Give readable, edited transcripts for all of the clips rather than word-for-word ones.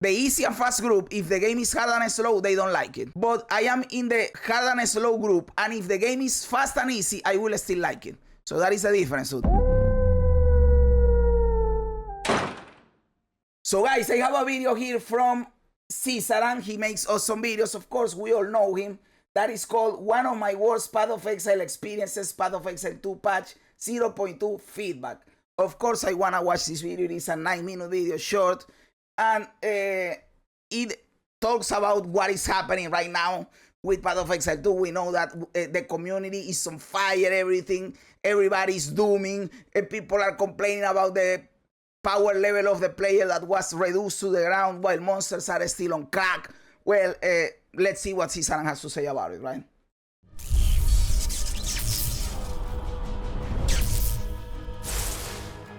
The easy and fast group, if the game is hard and slow, they don't like it. But I am in the hard and slow group, and if the game is fast and easy, I will still like it. So that is the difference. So guys, I have a video here from Cisaran. He makes awesome videos. Of course, we all know him. That is called One of My Worst Path of Exile Experiences, Path of Exile 2 patch 0.2 feedback. Of course, I want to watch this video. It is a 9-minute video short. And it talks about what is happening right now with Path of Exile 2. We know that the community is on fire, everybody's dooming, and people are complaining about the power level of the player that was reduced to the ground while monsters are still on crack. Well, let's see what Cisaran has to say about it, right?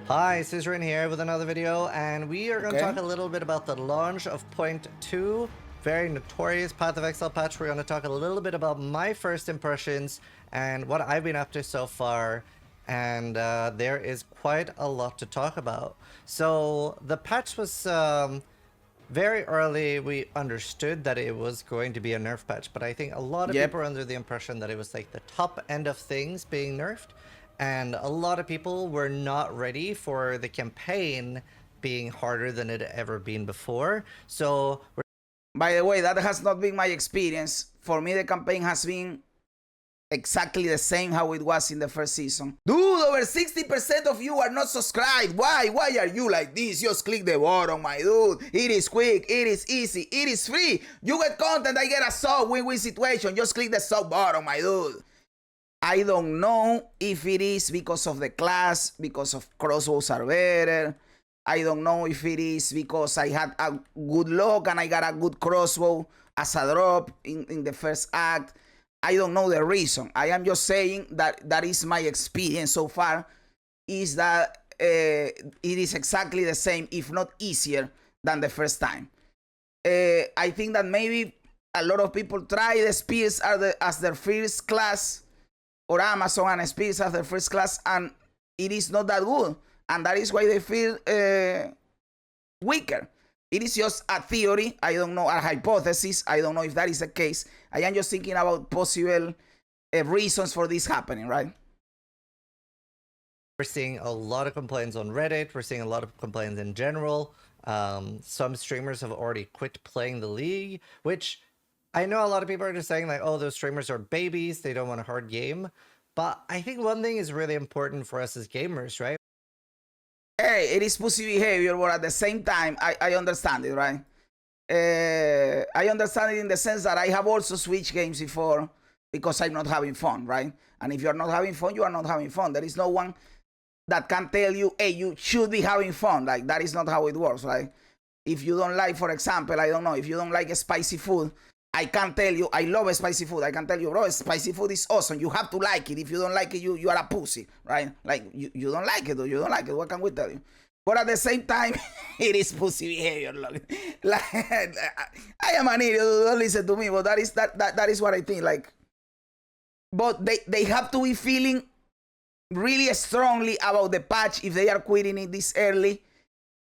Hi, Cisaran here with another video, and we are going to talk a little bit about the launch of Point 2, very notorious Path of Exile patch. We're going to talk a little bit about my first impressions and what I've been up to so far, and there is quite a lot to talk about. So the patch was very early. We understood that it was going to be a nerf patch, but I think a lot of people were under the impression that it was like the top end of things being nerfed. And a lot of people were not ready for the campaign being harder than it had ever been before. So, by the way, that has not been my experience. For me, the campaign has been exactly the same how it was in the first season. Dude, over 60% of you are not subscribed. Why? Why are you like this? Just click the button, my dude. It is quick, it is easy, it is free. You get content, I get a sub, win-win situation. Just click the sub button, my dude. I don't know if it is because of the class, because of crossbows are better. I don't know if it is because I had a good luck and I got a good crossbow as a drop in the first act. I don't know the reason. I am just saying that that is my experience so far, is that it is exactly the same, if not easier, than the first time. I think that maybe a lot of people try the spears as their first class, or Amazon and Spears as their first class, and it is not that good, and that is why they feel weaker. It is just a theory. I don't know, a hypothesis. I don't know if that is the case. I am just thinking about possible reasons for this happening, right? we're seeing a lot of complaints on Reddit. We're seeing a lot of complaints in general. Some streamers have already quit playing the league, which I know a lot of people are just saying like, oh, those streamers are babies. They don't want a hard game. But I think one thing is really important for us as gamers, right? Hey, it is pussy behavior, but at the same time, I understand it, right? I understand it in the sense that I have also switched games before because I'm not having fun, right? And if you're not having fun, you are not having fun. There is no one that can tell you, hey, you should be having fun. Like, that is not how it works, right? If you don't like, for example, I don't know, if you don't like spicy food, I can't tell you, I love spicy food. I can tell you, bro, spicy food is awesome. You have to like it. If you don't like it, you are a pussy, right? Like, you don't like it, or you don't like it. What can we tell you? But at the same time, it is pussy behavior. Like, I am an idiot. Don't listen to me. But that is what I think. Like, but they have to be feeling really strongly about the patch if they are quitting it this early,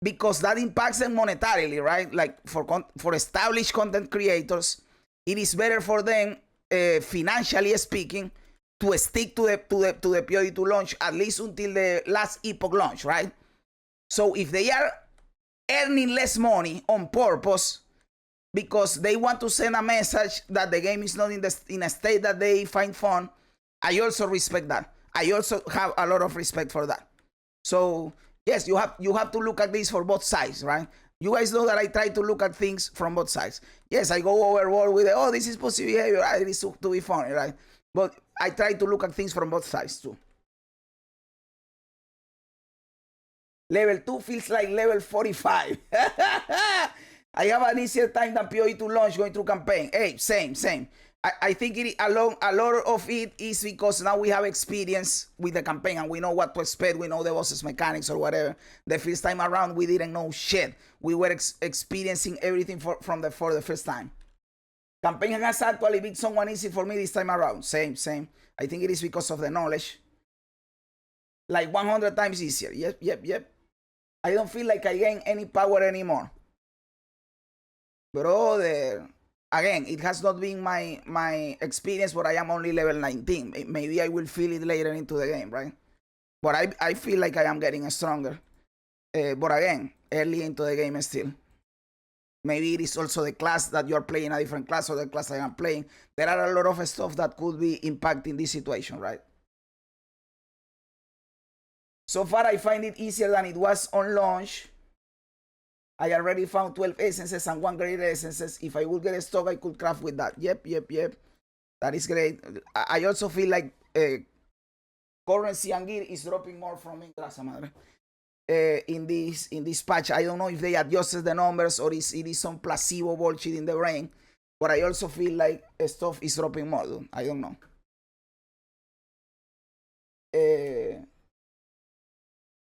because that impacts them monetarily, right? Like for established content creators, it is better for them, financially speaking, to stick to the POE2 launch at least until the last epoch launch, right? So if they are earning less money on purpose because they want to send a message that the game is not in a state that they find fun, I also respect that. I also have a lot of respect for that. So yes, you have to look at this for both sides, right? You guys know that I try to look at things from both sides. Yes, I go overboard with oh, this is pussy behavior, right? It is to be funny, right? But I try to look at things from both sides too. Level 2 feels like level 45. I have an easier time than POE2 launch going through campaign. Hey, same. I think a lot of it is because now we have experience with the campaign and we know what to expect. We know the boss's mechanics or whatever. The first time around, we didn't know shit. We were experiencing everything for the first time. Campaign has actually been somewhat easy for me this time around. Same. I think it is because of the knowledge. Like 100 times easier. Yep. I don't feel like I gain any power anymore. Brother, again, it has not been my experience, but I am only level 19. Maybe I will feel it later into the game, right? But I feel like I am getting stronger. But again, early into the game still. Maybe it is also the class that you're playing, a different class, or the class I am playing. There are a lot of stuff that could be impacting this situation, right? So far, I find it easier than it was on launch. I already found 12 essences and 1 greater essences. If I would get a stock, I could craft with that. Yep. That is great. I also feel like currency and gear is dropping more from me. Gracias, madre. In this patch. I don't know if they adjusted the numbers or it is some placebo bullshit in the brain, but I also feel like stuff is dropping more, dude. I don't know.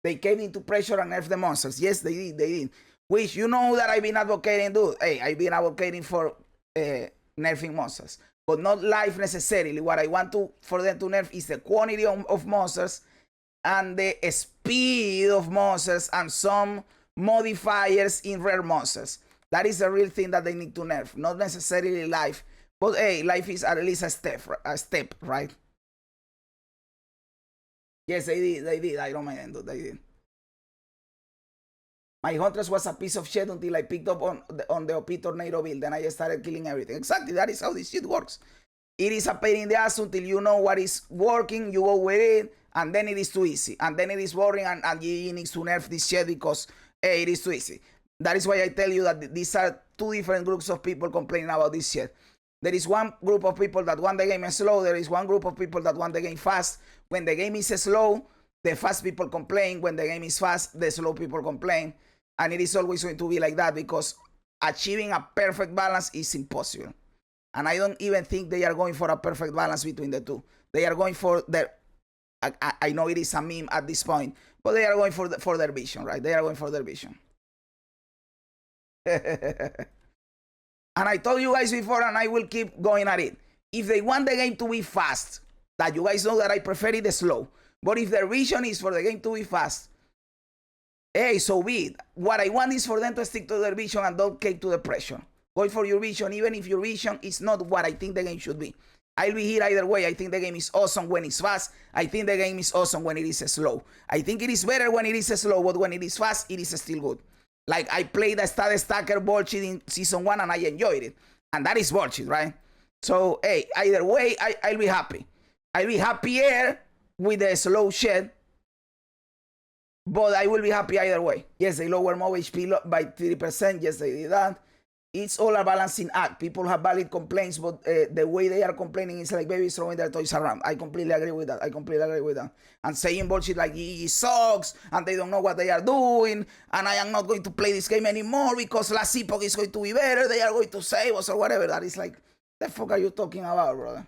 They came into pressure and nerfed the monsters. Yes, they did. Which, you know that I've been advocating, dude. Hey, I've been advocating for nerfing monsters, but not life necessarily. What I want for them to nerf is the quantity of monsters and the speed of monsters and some modifiers in rare monsters. That is the real thing that they need to nerf. Not necessarily life, but hey, life is at least a step, right? Yes, they did. I don't mind, dude. They did. My Huntress was a piece of shit until I picked up on the OP Tornado build. Then I started killing everything. Exactly, that is how this shit works. It is a pain in the ass until you know what is working, you go with it, and then it is too easy. And then it is boring, and GG needs to nerf this shit because, hey, it is too easy. That is why I tell you that these are two different groups of people complaining about this shit. There is one group of people that want the game slow. There is one group of people that want the game fast. When the game is slow, the fast people complain. When the game is fast, the slow people complain. And it is always going to be like that because achieving a perfect balance is impossible. And I don't even think they are going for a perfect balance between the two. They are going for their... I know it is a meme at this point, but they are going for their vision, right? They are going for their vision. And I told you guys before, and I will keep going at it. If they want the game to be fast, that you guys know that I prefer it slow. But if their vision is for the game to be fast, hey, so be it. What I want is for them to stick to their vision and don't cave to the pressure. Go for your vision, even if your vision is not what I think the game should be. I'll be here either way. I think the game is awesome when it's fast. I think the game is awesome when it is slow. I think it is better when it is slow, but when it is fast, it is still good. Like, I played the stat stacker bullshit in season 1 and I enjoyed it. And that is bullshit, right? So, hey, either way, I'll be happy. I'll be happier with the slow shit, but I will be happy either way. Yes, they lower mob HP by 30%. Yes, they did that. It's all a balancing act. People have valid complaints, but the way they are complaining is like babies throwing their toys around. I completely agree with that. And saying bullshit like EE sucks, and they don't know what they are doing, and I am not going to play this game anymore because last epoch is going to be better. They are going to save us or whatever. That is like, the fuck are you talking about, brother?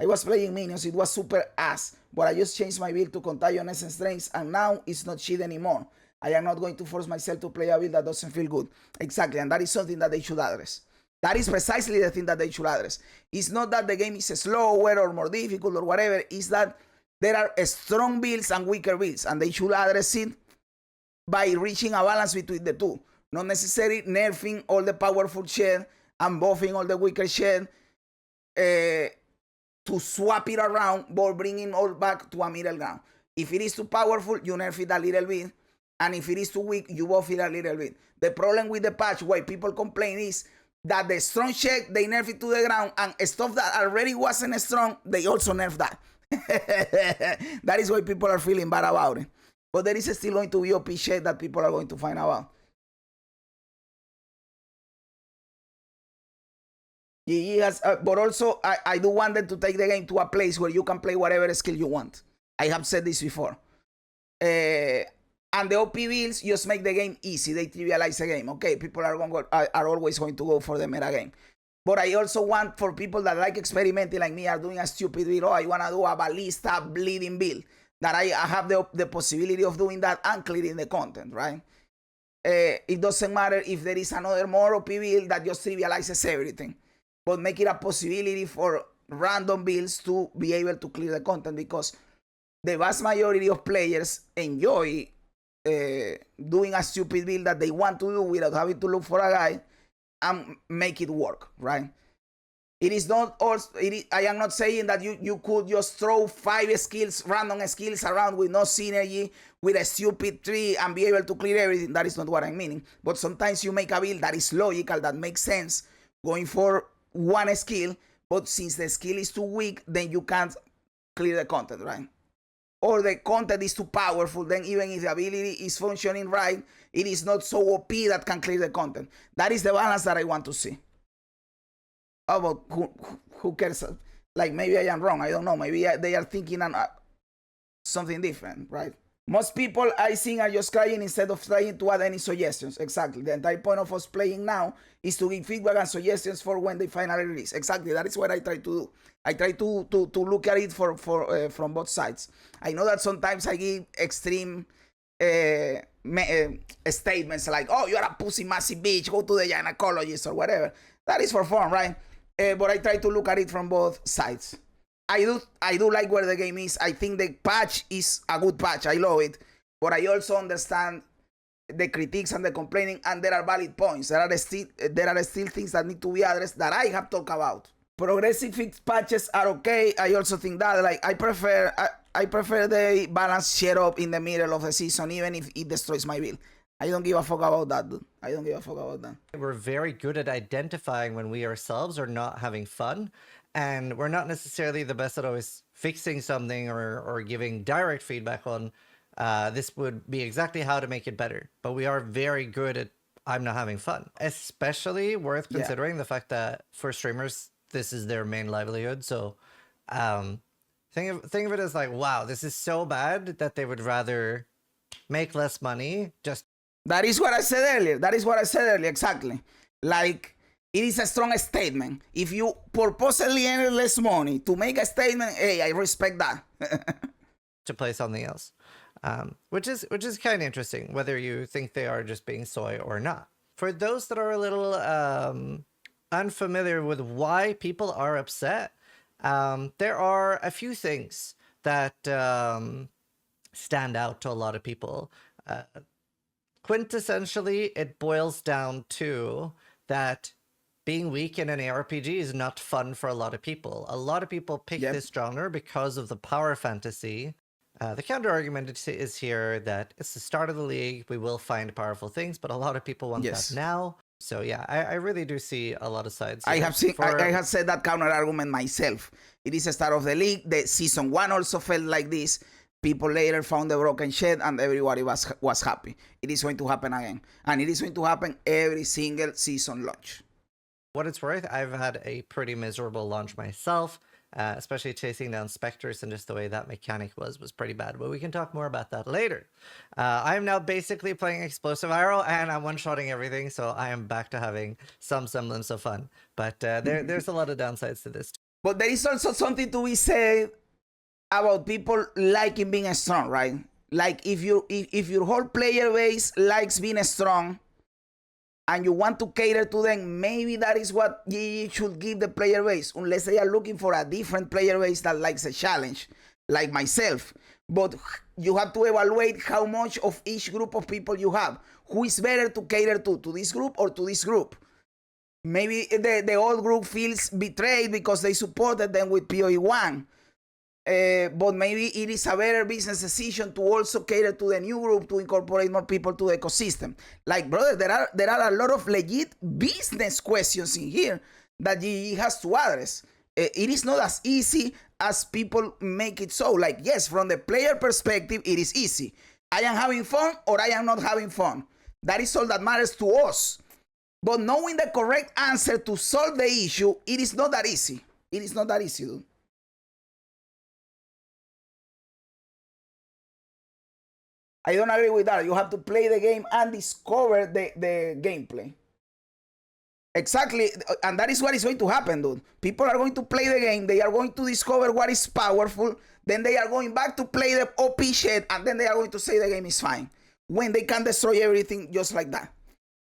I was playing minions. It was super ass, but I just changed my build to Contagion Essence Drains, and now it's not shit anymore. I am not going to force myself to play a build that doesn't feel good. Exactly, and that is something that they should address. That is precisely the thing that they should address. It's not that the game is slower or more difficult or whatever. It's that there are strong builds and weaker builds, and they should address it by reaching a balance between the two. Not necessarily nerfing all the powerful shit and buffing all the weaker shit to swap it around, but bringing all back to a middle ground. If it is too powerful, you nerf it a little bit. And if it is too weak, you buff it a little bit. The problem with the patch, why people complain, is that the strong shit, they nerf it to the ground, and stuff that already wasn't strong, they also nerf that. That is why people are feeling bad about it. But there is still going to be OP shit that people are going to find out. GG has, but also, I do want them to take the game to a place where you can play whatever skill you want. I have said this before. And the OP builds just make the game easy. They trivialize the game. Okay, people are always going to go for the meta game. But I also want for people that like experimenting like me, are doing a stupid build. Oh, I want to do a ballista bleeding build. That I have the possibility of doing that and clearing the content, right? It doesn't matter if there is another more OP build that just trivializes everything. But make it a possibility for random builds to be able to clear the content, because the vast majority of players enjoy doing a stupid build that they want to do without having to look for a guide, and make it work, right? It is not also. I am not saying that you could just throw 5 skills, random skills around with no synergy, with a stupid tree and be able to clear everything. That is not what I'm meaning. But sometimes you make a build that is logical, that makes sense, going for one skill. But since the skill is too weak, then you can't clear the content, right? Or the content is too powerful, then even if the ability is functioning right, it is not so OP that can clear the content. That is the balance that I want to see. About who cares? Like, maybe I am wrong. I don't know. Maybe they are thinking something different, right? Most people I think are just crying instead of trying to add any suggestions. Exactly. The entire point of us playing now is to give feedback and suggestions for when they finally release. Exactly. That is what I try to do. I try to look at it from both sides. I know that sometimes I give extreme statements like, "Oh, you're a pussy massive bitch. Go to the gynecologist," or whatever. That is for fun, right? But I try to look at it from both sides. I do like where the game is. I think the patch is a good patch. I love it. But I also understand the critiques and the complaining, and there are valid points. There are still things that need to be addressed that I have talked about. Progressive fixed patches are okay. I also think that, like, I prefer the balance share up in the middle of the season, even if it destroys my build. I don't give a fuck about that, dude. I don't give a fuck about that. We're very good at identifying when we ourselves are not having fun, and we're not necessarily the best at always fixing something or giving direct feedback on this would be exactly how to make it better. But we are very good at I'm not having fun. Especially worth considering the fact that for streamers, this is their main livelihood. So think of it as like, wow, this is so bad that they would rather make less money. That is what I said earlier. Exactly. Like, it is a strong statement. If you purposely earn less money to make a statement, hey, I respect that. To play something else, which is kind of interesting, whether you think they are just being soy or not. For those that are a little unfamiliar with why people are upset, there are a few things that stand out to a lot of people. Quintessentially, it boils down to that being weak in an ARPG is not fun for a lot of people. A lot of people pick this genre because of the power fantasy. The counter argument is here that it's the start of the league. We will find powerful things, but a lot of people want that now. So yeah, I really do see a lot of sides. I have said that counter argument myself. It is the start of the league. The season 1 also felt like this. People later found the broken shed and everybody was happy. It is going to happen again. And it is going to happen every single season launch. What it's worth, I've had a pretty miserable launch myself, especially chasing down specters, and just the way that mechanic was pretty bad. But we can talk more about that later. I'm now basically playing Explosive Arrow, and I'm one-shotting everything, so I am back to having some semblance of fun. But there's a lot of downsides to this. But there is also something to be said about people liking being strong, right? Like, if your whole player base likes being strong and you want to cater to them, maybe that is what you should give the player base, unless they are looking for a different player base that likes a challenge, like myself. But you have to evaluate how much of each group of people you have. Who is better to cater to this group or to this group? Maybe the old group feels betrayed because they supported them with PoE 1. But maybe it is a better business decision to also cater to the new group, to incorporate more people to the ecosystem. Like, brother, there are a lot of legit business questions in here that GG has to address. It is not as easy as people make it so. Like, yes, from the player perspective, it is easy. I am having fun or I am not having fun. That is all that matters to us. But knowing the correct answer to solve the issue, it is not that easy. It is not that easy, dude. I don't agree with that. You have to play the game and discover the gameplay. Exactly. And that is what is going to happen, dude. People are going to play the game. They are going to discover what is powerful. Then they are going back to play the OP shit. And then they are going to say the game is fine. When they can destroy everything just like that.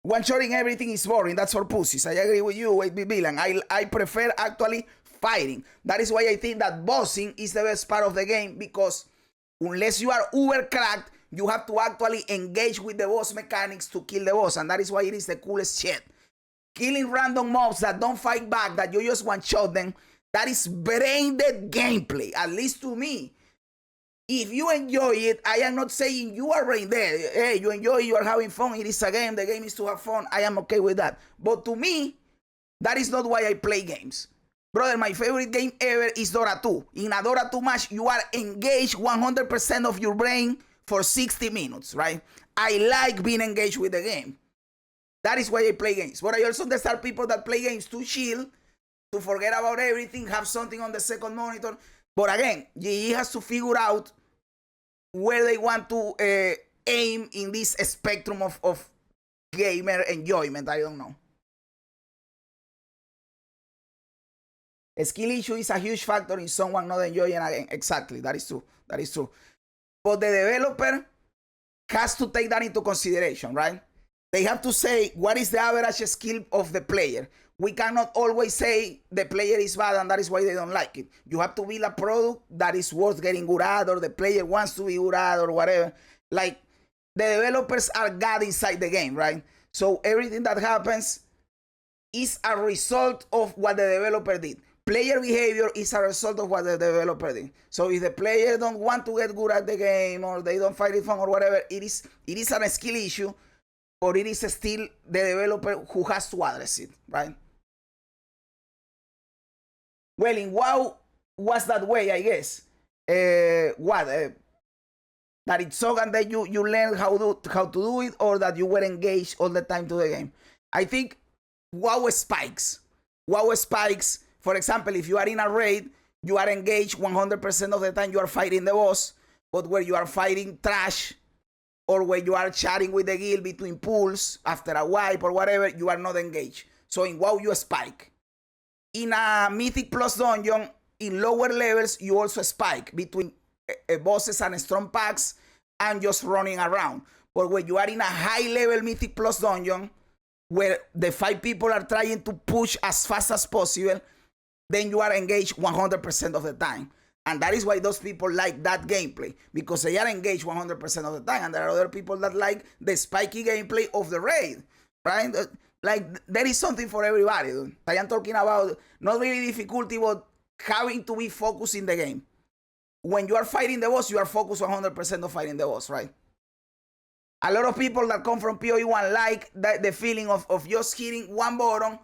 One-shotting everything is boring. That's for pussies. I agree with you, Wade B. Villan. I prefer actually fighting. That is why I think that bossing is the best part of the game. Because unless you are uber cracked, you have to actually engage with the boss mechanics to kill the boss. And that is why it is the coolest shit. killing random mobs that don't fight back, that you just one-shot them, that is brain-dead gameplay, at least to me. If you enjoy it, I am not saying you are brain dead. Hey, you enjoy it, you are having fun, it is a game, the game is to have fun, I am okay with that. But to me, that is not why I play games. Brother, my favorite game ever is Dota 2. In a Dota 2 match, you are engaged 100% of your brain for 60 minutes, right? I like being engaged with the game. That is why I play games. But I also understand people that play games to chill, to forget about everything, have something on the second monitor. But again, GE has to figure out where they want to aim in this spectrum of gamer enjoyment. I don't know. A skill issue is a huge factor in someone not enjoying a game. Exactly, that is true. That is true. But the developer has to take that into consideration, right? They have to say, what is the average skill of the player? We cannot always say the player is bad and that is why they don't like it. You have to build a product that is worth getting good at, or the player wants to be good at, or whatever. Like, the developers are God inside the game, right? So everything that happens is a result of what the developer did. Player behavior is a result of what the developer did. So if the player don't want to get good at the game, or they don't find it fun, or whatever, it is a skill issue, or it is still the developer who has to address it, right? Well, in WoW was that way, I guess. That it's so and that you learn how to do it, or that you were engaged all the time to the game. I think WoW spikes. WoW spikes. For example, if you are in a raid, you are engaged 100% of the time you are fighting the boss, but where you are fighting trash, or when you are chatting with the guild between pools after a wipe or whatever, you are not engaged. So in WoW, you spike. In a Mythic Plus dungeon, in lower levels, you also spike between bosses and strong packs and just running around. But when you are in a high-level Mythic Plus dungeon, where the 5 people are trying to push as fast as possible, then you are engaged 100% of the time. And that is why those people like that gameplay, because they are engaged 100% of the time. And there are other people that like the spiky gameplay of the raid, right? Like, there is something for everybody, dude. I am talking about not really difficulty, but having to be focused in the game. When you are fighting the boss, you are focused 100% of fighting the boss, right? A lot of people that come from PoE1 like the feeling of just hitting one button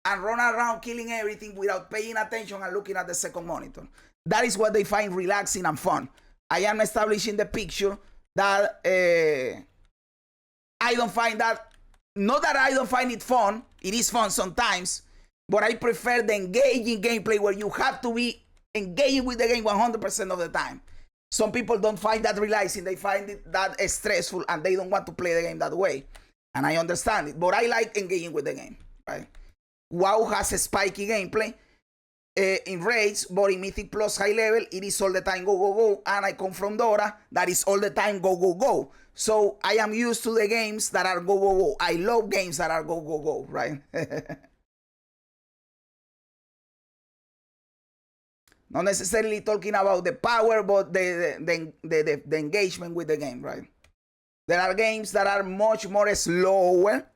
and run around killing everything without paying attention and looking at the second monitor. That is what they find relaxing and fun. I am establishing the picture that I don't find that, not that I don't find it fun, it is fun sometimes, but I prefer the engaging gameplay where you have to be engaging with the game 100% of the time. Some people don't find that relaxing, they find it that stressful, and they don't want to play the game that way. And I understand it, but I like engaging with the game, right? WoW has a spiky gameplay in raids, but in Mythic Plus high level, it is all the time go, go, go. And I come from Dota, that is all the time go, go, go. So I am used to the games that are go, go, go. I love games that are go, go, go, right? Not necessarily talking about the power, but the engagement with the game, right? There are games that are much more slower,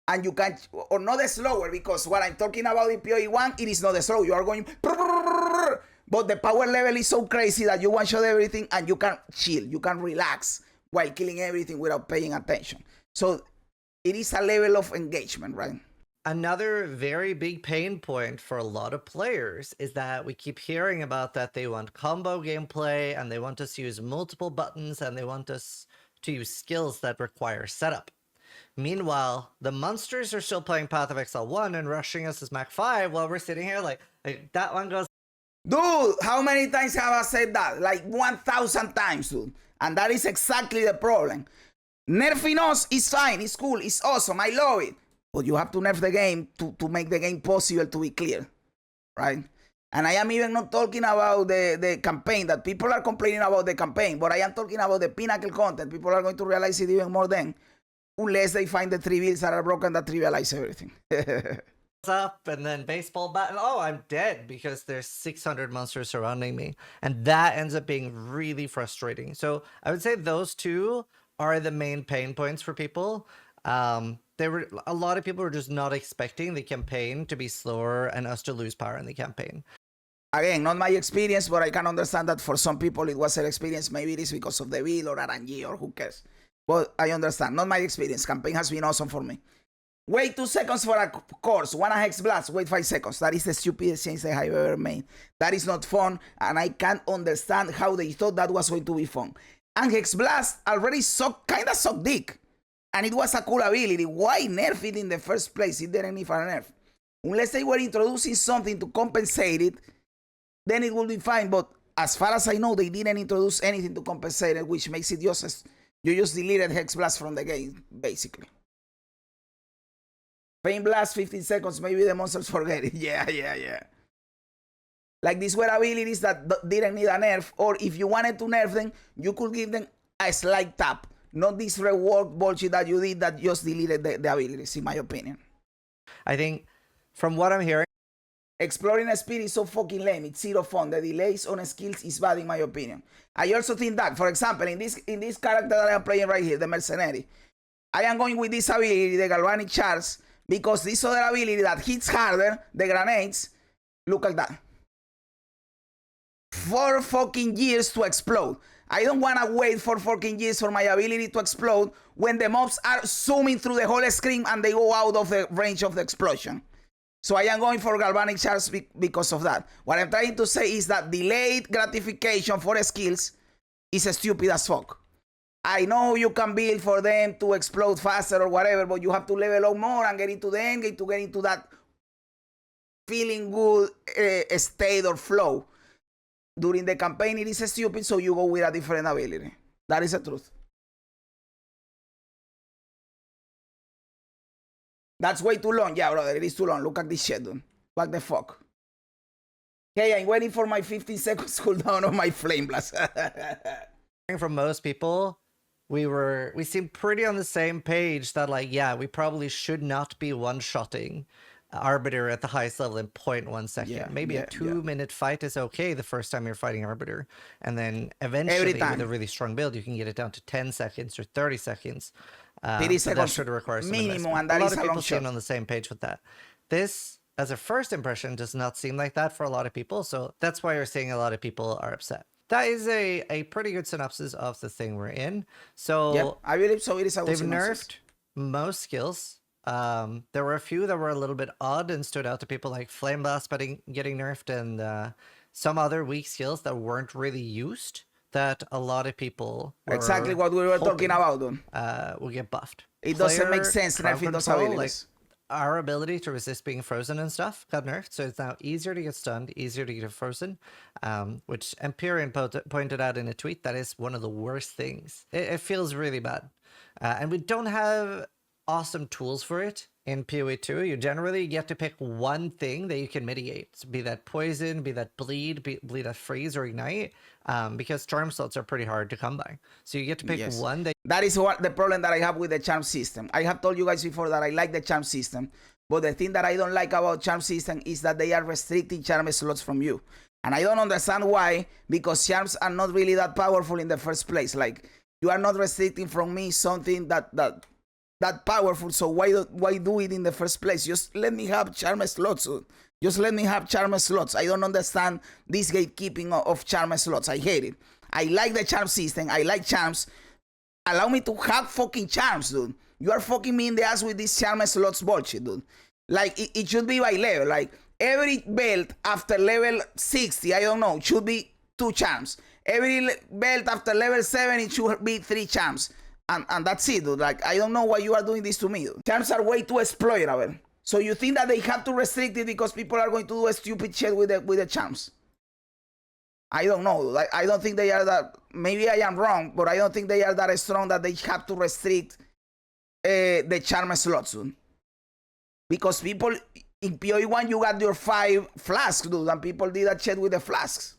and you can, or not slower, because what I'm talking about in PoE1, it is not slow. You are going, but the power level is so crazy that you one-shot everything and you can chill, you can relax while killing everything without paying attention. So it is a level of engagement, right? Another very big pain point for a lot of players is that we keep hearing about that they want combo gameplay, and they want us to use multiple buttons, and they want us to use skills that require setup. Meanwhile, the monsters are still playing Path of Exile 1 and rushing us as Mach 5 while we're sitting here like that one goes... Dude, how many times have I said that? Like 1,000 times, dude. And that is exactly the problem. Nerfing us is fine, it's cool, it's awesome, I love it. But you have to nerf the game to make the game possible to be clear, right? And I am even not talking about the campaign, that people are complaining about the campaign, but I am talking about the pinnacle content. People are going to realize it even more then, unless they find the 3 builds that are broken that trivialize everything. Up and then baseball bat, and oh, I'm dead because there's 600 monsters surrounding me, and that ends up being really frustrating. So I would say those two are the main pain points for people. A lot of people were just not expecting the campaign to be slower and us to lose power in the campaign. Again, not my experience, but I can understand that for some people it was an experience. Maybe it is because of the build or RNG or who cares. But I understand. Not my experience. Campaign has been awesome for me. Wait 2 seconds for a course. 1 hex blast. Wait 5 seconds. That is the stupidest change I have ever made. That is not fun, and I can't understand how they thought that was going to be fun. And hex blast already kinda sucked dick. And it was a cool ability. Why nerf it in the first place? It didn't need for a nerf. Unless they were introducing something to compensate it, then it will be fine. But as far as I know, they didn't introduce anything to compensate it, which makes it useless. You just deleted Hex Blast from the game, basically. Pain Blast, 15 seconds, maybe the monsters forget it. Yeah. Like these were abilities that didn't need a nerf, or if you wanted to nerf them, you could give them a slight tap. Not this reward bullshit that you did that just deleted the abilities, in my opinion. I think, from what I'm hearing, exploring a speed is so fucking lame. It's zero fun. The delays on skills is bad, in my opinion. I also think that, for example, in this character that I am playing right here, the Mercenary, I am going with this ability, the Galvanic Charge, because this other ability that hits harder, the grenades, look at that. 4 fucking years to explode. I don't want to wait for fucking years for my ability to explode when the mobs are zooming through the whole screen and they go out of the range of the explosion. So I am going for Galvanic Charge because of that. What I'm trying to say is that delayed gratification for skills is stupid as fuck. I know you can build for them to explode faster or whatever, but you have to level up more and get into the end game to get into that feeling good state or flow. During the campaign, it is stupid, so you go with a different ability. That is the truth. That's way too long. Yeah, brother, it is too long. Look at this shit, dude. What the fuck? Hey, I'm waiting for my 15 seconds cooldown on my Flame Blast. From most people, we seem pretty on the same page that, like, yeah, we probably should not be one-shotting Arbiter at the highest level in 0.1 second. Yeah, Maybe a 2-minute fight is okay the first time you're fighting Arbiter, and then eventually with a really strong build you can get it down to 10 seconds or 30 seconds. 30 seconds that should require some minimum, investment. and that a is lot of a long people shot. seem on the same page with that. This, as a first impression, does not seem like that for a lot of people, so that's why you're seeing a lot of people are upset. That is a pretty good synopsis of the thing we're in. So yep, I believe so. It is a they've synopsis. nerfed most skills. There were a few that were a little bit odd and stood out to people, like Flame Blast getting nerfed, and some other weak skills that weren't really used that a lot of people were exactly what we were talking about, dude. Will get buffed. It doesn't make sense nerfing those abilities. Like, our ability to resist being frozen and stuff got nerfed, so it's now easier to get stunned, easier to get frozen, which Empyrean pointed out in a tweet that is one of the worst things. It feels really bad, and we don't have awesome tools for it in PoE 2. You generally get to pick one thing that you can mitigate, be that poison, be that bleed, bleed that freeze or ignite, because charm slots are pretty hard to come by. So you get to pick one that is what the problem that I have with the charm system. I have told you guys before that I like the charm system, but the thing that I don't like about charm system is that they are restricting charm slots from you, and I don't understand why, because charms are not really that powerful in the first place. Like, you are not restricting from me something that powerful, so why do it in the first place? Just let me have charm slots. Just let me have charm slots. I don't understand this gatekeeping of charm slots. I hate it. I like the charm system. I like charms. Allow me to have fucking charms, dude. You are fucking me in the ass with this charm slots bullshit, dude. Like, it should be by level. Like, every belt after level 60, I don't know, should be 2 charms. Every belt after level 7, it should be 3 charms. And that's it, dude. Like, I don't know why you are doing this to me, dude. Charms are way too exploitable. So you think that they have to restrict it because people are going to do a stupid shit with the charms? I don't know. Like, I don't think they are that. Maybe I am wrong, but I don't think they are that strong that they have to restrict the charm slots, dude. Because people in PoE 1, you got your 5 flasks, dude, and people did that shit with the flasks.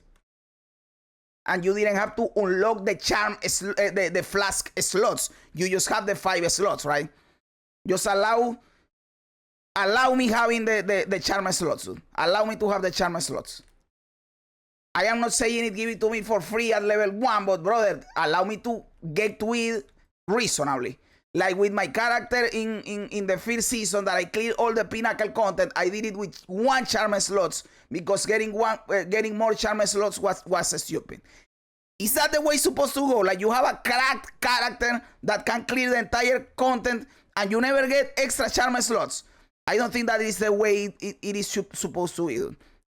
And you didn't have to unlock the charm, the flask slots. You just have the 5 slots, right? Just allow me having the charm slots, dude. Allow me to have the charm slots. I am not saying it, give it to me for free at level 1, but brother, allow me to get to it reasonably. Like with my character in the first season that I cleared all the pinnacle content, I did it with 1 charm slots because getting more charm slots was stupid. Is that the way it's supposed to go? Like you have a cracked character that can clear the entire content and you never get extra charm slots. I don't think that is the way it is supposed to be.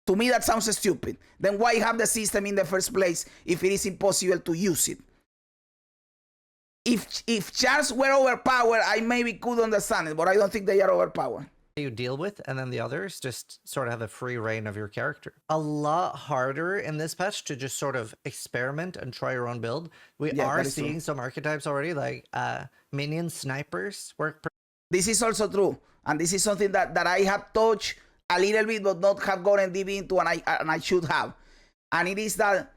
To me, that sounds stupid. Then why have the system in the first place if it is impossible to use it? If charms were overpowered, I maybe could understand it, but I don't think they are overpowered. You deal with, and then the others just sort of have a free reign of your character. A lot harder in this patch to just sort of experiment and try your own build. We are seeing some archetypes already, like minion snipers work. This is also true, and this is something that I have touched a little bit, but not have gotten deep into, and I should have. And it is that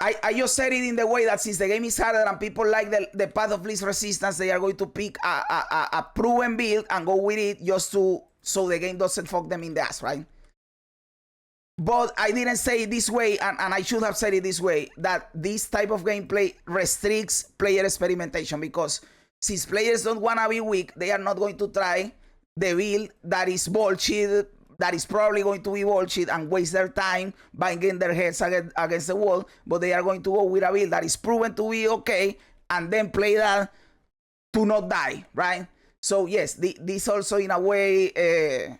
I just said it in the way that since the game is harder and people like the path of least resistance, they are going to pick a proven build and go with it just so the game doesn't fuck them in the ass, right? But I didn't say it this way, and I should have said it this way, that this type of gameplay restricts player experimentation, because since players don't want to be weak, they are not going to try the build that is bullshit, that is probably going to be bullshit and waste their time banging their heads against the wall, but they are going to go with a build that is proven to be okay and then play that to not die, right? So yes, this also in a way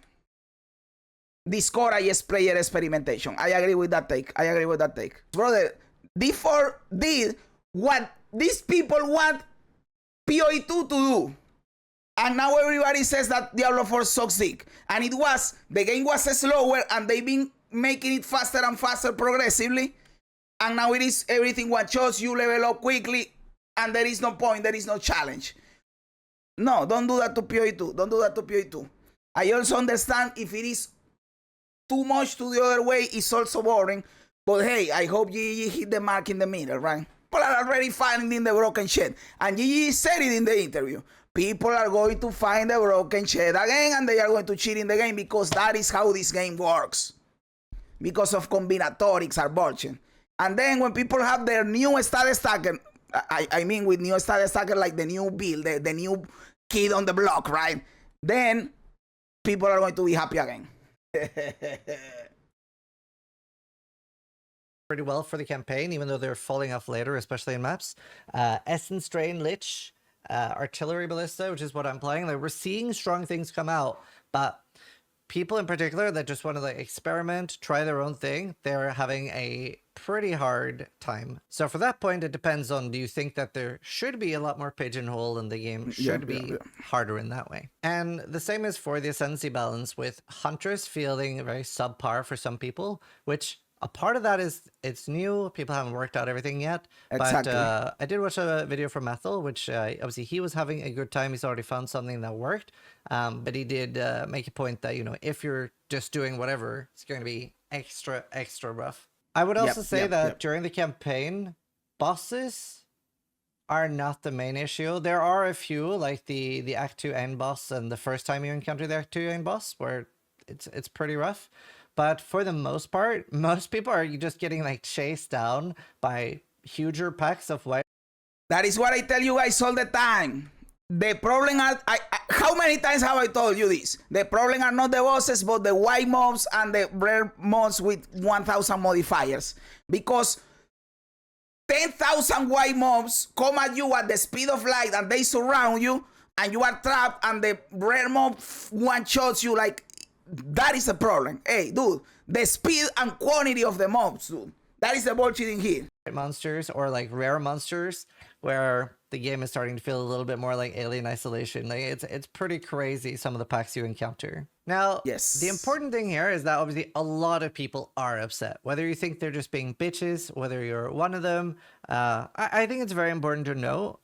discourages player experimentation. I agree with that take. Brother, D4 did what these people want PoE2 to do. And now everybody says that Diablo 4 sucks dick. And the game was slower and they've been making it faster and faster progressively. And now it is everything one shots, you level up quickly, and there is no point, there is no challenge. No, don't do that to PoE2. Don't do that to PoE2. I also understand if it is too much to the other way, it's also boring. But hey, I hope GG hit the mark in the middle, right? People are already finding the broken shit. And GG said it in the interview. People are going to find the broken shit again and they are going to cheat in the game because that is how this game works. Because of combinatorics are bullshit. And then when people have their new status stacker, I mean with new status stacker like the new build, the new kid on the block, right? Then people are going to be happy again. Pretty well for the campaign, even though they're falling off later, especially in maps. Essence Drain Lich. Artillery Ballista, which is what I'm playing. Like, we're seeing strong things come out, but people in particular that just want to like experiment, try their own thing, they're having a pretty hard time. So for that point, it depends on, do you think that there should be a lot more pigeonhole and the game should be harder in that way? And the same is for the Ascendancy balance, with Huntress feeling very subpar for some people, which a part of that is it's new. People haven't worked out everything yet. Exactly. But I did watch a video from Ethel, which obviously he was having a good time. He's already found something that worked. But he did make a point that, you know, if you're just doing whatever, it's going to be extra rough. I would also say that during the campaign, bosses are not the main issue. There are a few, like the Act 2 end boss and the first time you encounter the Act 2 end boss, where it's pretty rough. But for the most part, most people are just getting like chased down by huger packs of white. That is what I tell you guys all the time. The problem are, how many times have I told you this? The problem are not the bosses, but the white mobs and the rare mobs with 1,000 modifiers. Because 10,000 white mobs come at you at the speed of light and they surround you and you are trapped and the rare mob one-shots you. Like, that is a problem. Hey, dude, the speed and quantity of the mobs, dude. That is the bullshit in here. Monsters or like rare monsters, where the game is starting to feel a little bit more like Alien Isolation. Like it's pretty crazy, some of the packs you encounter. Now, yes, the important thing here is that obviously a lot of people are upset. Whether you think they're just being bitches, whether you're one of them, I think it's very important to know.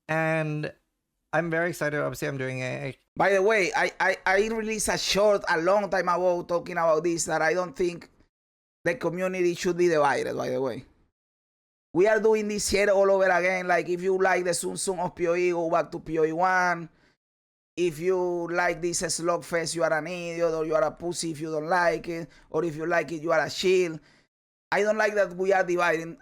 And I'm very excited. Obviously, I'm doing a... By the way, I released a short a long time ago talking about this, that I don't think the community should be divided, by the way. We are doing this here all over again. Like, if you like the Zoom of PoE, go back to PoE 1. If you like this slugfest, you are an idiot, or you are a pussy if you don't like it. Or if you like it, you are a shield. I don't like that we are dividing.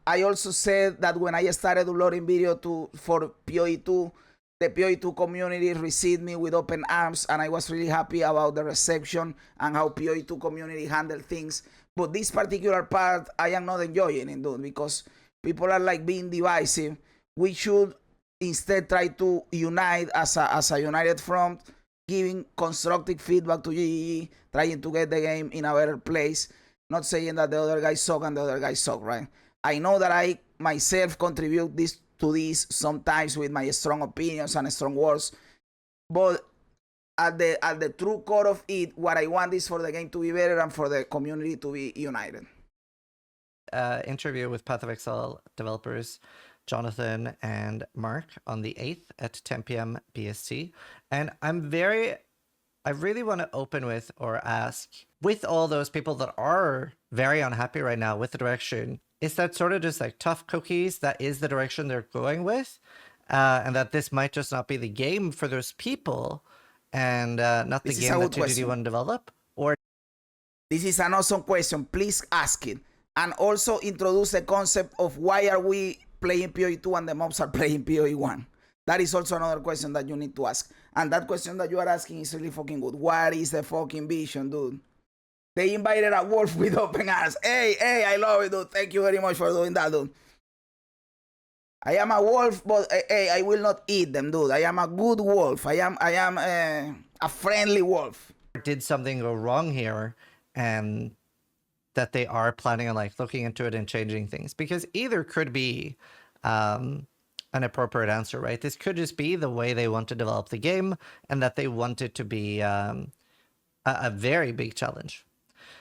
I also said that when I started uploading video for PoE 2, the PoE2 community received me with open arms, and I was really happy about the reception and how PoE2 community handled things. But this particular part, I am not enjoying it, dude, because people are like being divisive. We should instead try to unite as a united front, giving constructive feedback to GGG, trying to get the game in a better place. Not saying that the other guys suck and the other guys suck, right? I know that I myself contribute to this sometimes with my strong opinions and strong words, but at the true core of it, what I want is for the game to be better and for the community to be united. Interview with Path of Exile developers Jonathan and Mark on the 8th at 10 p.m. BST. And I really want to open with or ask, with all those people that are very unhappy right now with the direction, is that sort of just like tough cookies that is the direction they're going with? And that this might just not be the game for those people and not the game that 2DD want to develop? Or this is an awesome question. Please ask it. And also introduce the concept of why are we playing PoE2 and the mobs are playing PoE1. That is also another question that you need to ask. And that question that you are asking is really fucking good. What is the fucking vision, dude? They invited a wolf with open arms. Hey, I love it, dude. Thank you very much for doing that, dude. I am a wolf, but hey, I will not eat them, dude. I am a good wolf. I am a friendly wolf. Did something go wrong here, and that they are planning on like looking into it and changing things? Because either could be an appropriate answer, right? This could just be the way they want to develop the game, and that they want it to be a very big challenge.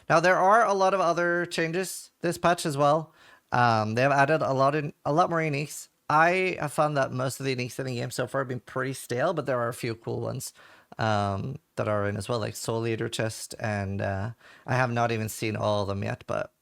Now, there are a lot of other changes this patch as well. They have added a lot more uniques. I have found that most of the uniques in the game so far have been pretty stale, but there are a few cool ones that are in as well, like Soul Eater Chest, and I have not even seen all of them yet, but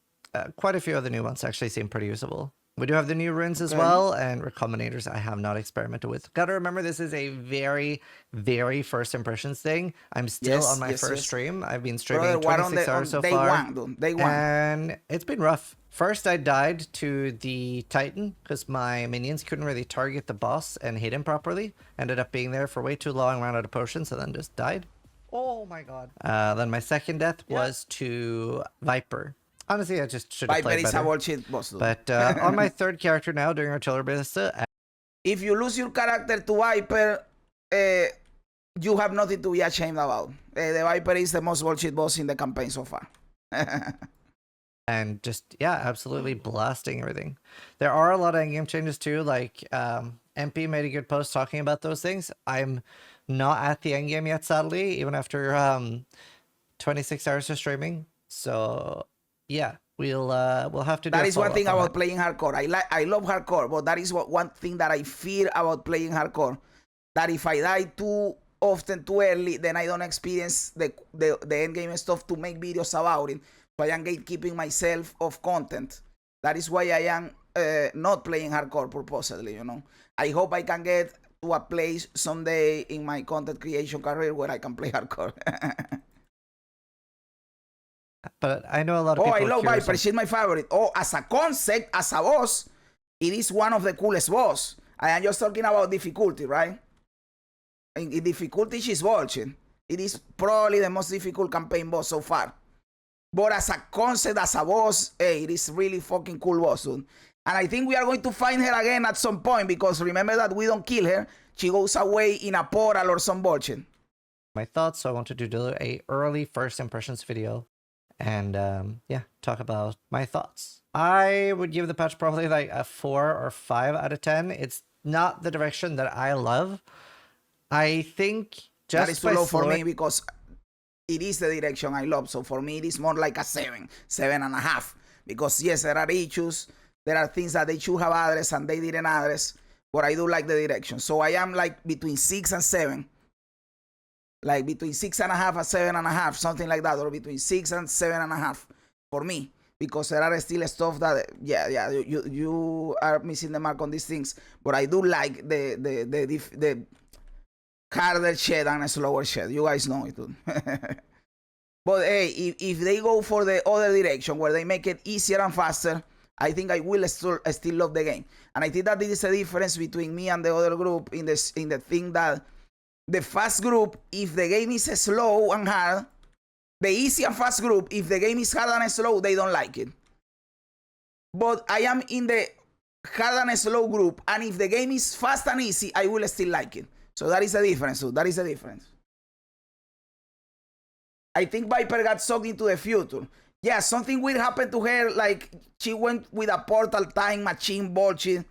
quite a few of the new ones actually seem pretty usable. We do have the new runes as well, and recombinators I have not experimented with. Gotta remember, this is a very, very first impressions thing. I'm still on my first stream. I've been streaming 26 hours so far. Day one. And it's been rough. First, I died to the Titan because my minions couldn't really target the boss and hit him properly. Ended up being there for way too long, ran out of potions, and then just died. Oh my god. Then my second death was to Viper. Honestly, I just should have played better. But on my third character now, doing Artillery Ballista. If you lose your character to Viper, you have nothing to be ashamed about. The Viper is the most bullshit boss in the campaign so far. And just, yeah, absolutely blasting everything. There are a lot of endgame changes too, like MP made a good post talking about those things. I'm not at the endgame yet, sadly, even after 26 hours of streaming. So yeah, we'll have to do that. Is one thing about playing hardcore. I love hardcore, but that is one thing that I fear about playing hardcore. That if I die too often, too early, then I don't experience the endgame stuff to make videos about it. So I am gatekeeping myself of content. That is why I am not playing hardcore purposely, you know. I hope I can get to a place someday in my content creation career where I can play hardcore. But I know a lot of people. I love Viper. She's my favorite. Oh, as a concept, as a boss, it is one of the coolest boss. I am just talking about difficulty, right? In difficulty, she's watching. It is probably the most difficult campaign boss so far. But as a concept, as a boss, hey, it is really fucking cool boss, dude. And I think we are going to find her again at some point, because remember that we don't kill her. She goes away in a portal or some bullshit. My thoughts, so I wanted to do a early first impressions video. And yeah, talk about my thoughts. I would give the patch probably like a 4 or 5 out of 10. It's not the direction that I love. I think just that is too low for me, because it is the direction I love. So for me, it is more like a 7.5. Because yes, there are issues. There are things that they should have addressed and they didn't address. But I do like the direction. So I am like between 6 and 7. Like between 6.5 and 7.5, something like that, or between 6 and 7.5 for me, because there are still stuff that you are missing the mark on these things. But I do like the harder shed and a slower shed. You guys know it, dude. But hey, if they go for the other direction where they make it easier and faster, I think I will still love the game. And I think that there is a difference between me and the other group in the thing that the fast group, if the game is slow and hard, the easy and fast group, if the game is hard and slow, they don't like it. But I am in the hard and slow group, and if the game is fast and easy, I will still like it. So that is a difference. So that is a difference. I think Viper got sucked into the future. Yeah, something weird happened to her. Like, she went with a portal time machine bullshit.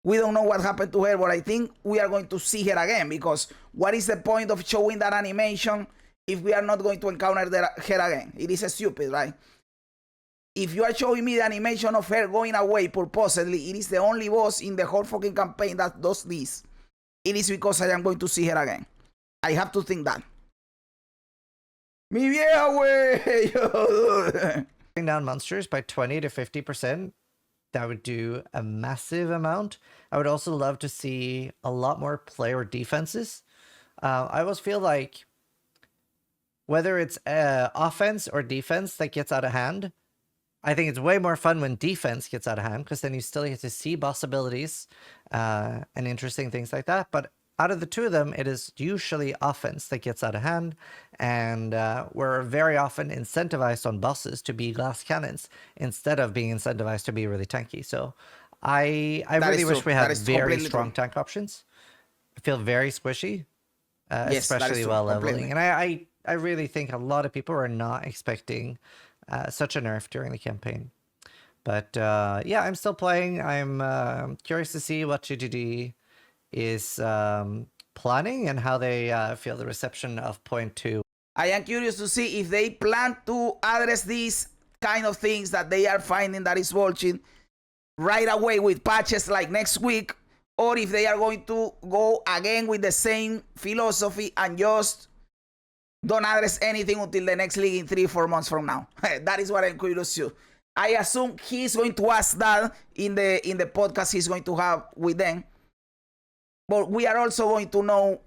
We don't know what happened to her, but I think we are going to see her again, because what is the point of showing that animation if we are not going to encounter her again? It is stupid, right? If you are showing me the animation of her going away purposely, it is the only boss in the whole fucking campaign that does this. It is because I am going to see her again. I have to think that. Mi vieja, güey. Down monsters by 20 to 50%. That would do a massive amount. I would also love to see a lot more player defenses. I always feel like whether it's offense or defense that gets out of hand, I think it's way more fun when defense gets out of hand, because then you still get to see boss abilities and interesting things like that. But out of the two of them, it is usually offense that gets out of hand, and we're very often incentivized on bosses to be glass cannons instead of being incentivized to be really tanky. So I really wish we had very strong tank options. I feel very squishy, especially while leveling. And I really think a lot of people are not expecting such a nerf during the campaign. But yeah, I'm still playing. I'm curious to see what GGD is planning and how they feel the reception of point 2. I am curious to see if they plan to address these kind of things that they are finding that is bullshit right away with patches like next week, or if they are going to go again with the same philosophy and just don't address anything until the next league in 3-4 months from now. That is what I'm curious to. I assume he's going to ask that in the podcast he's going to have with them. But we are also going to know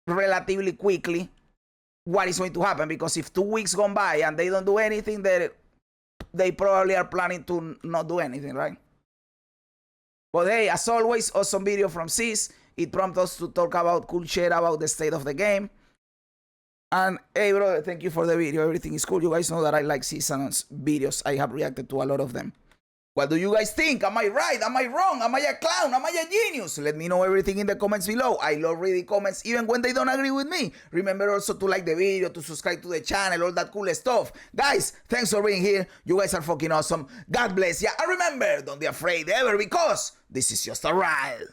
relatively quickly what is going to happen, because if 2 weeks gone by and they don't do anything, they probably are planning to not do anything, right? But hey, as always, awesome video from Sis. It prompts us to talk about cool shit about the state of the game. And hey, brother, thank you for the video. Everything is cool. You guys know that I like Season's videos. I have reacted to a lot of them. What do you guys think? Am I right? Am I wrong? Am I a clown? Am I a genius? Let me know everything in the comments below. I love reading comments even when they don't agree with me. Remember also to like the video, to subscribe to the channel, all that cool stuff. Guys, thanks for being here. You guys are fucking awesome. God bless ya. And remember, don't be afraid ever, because this is just a ride.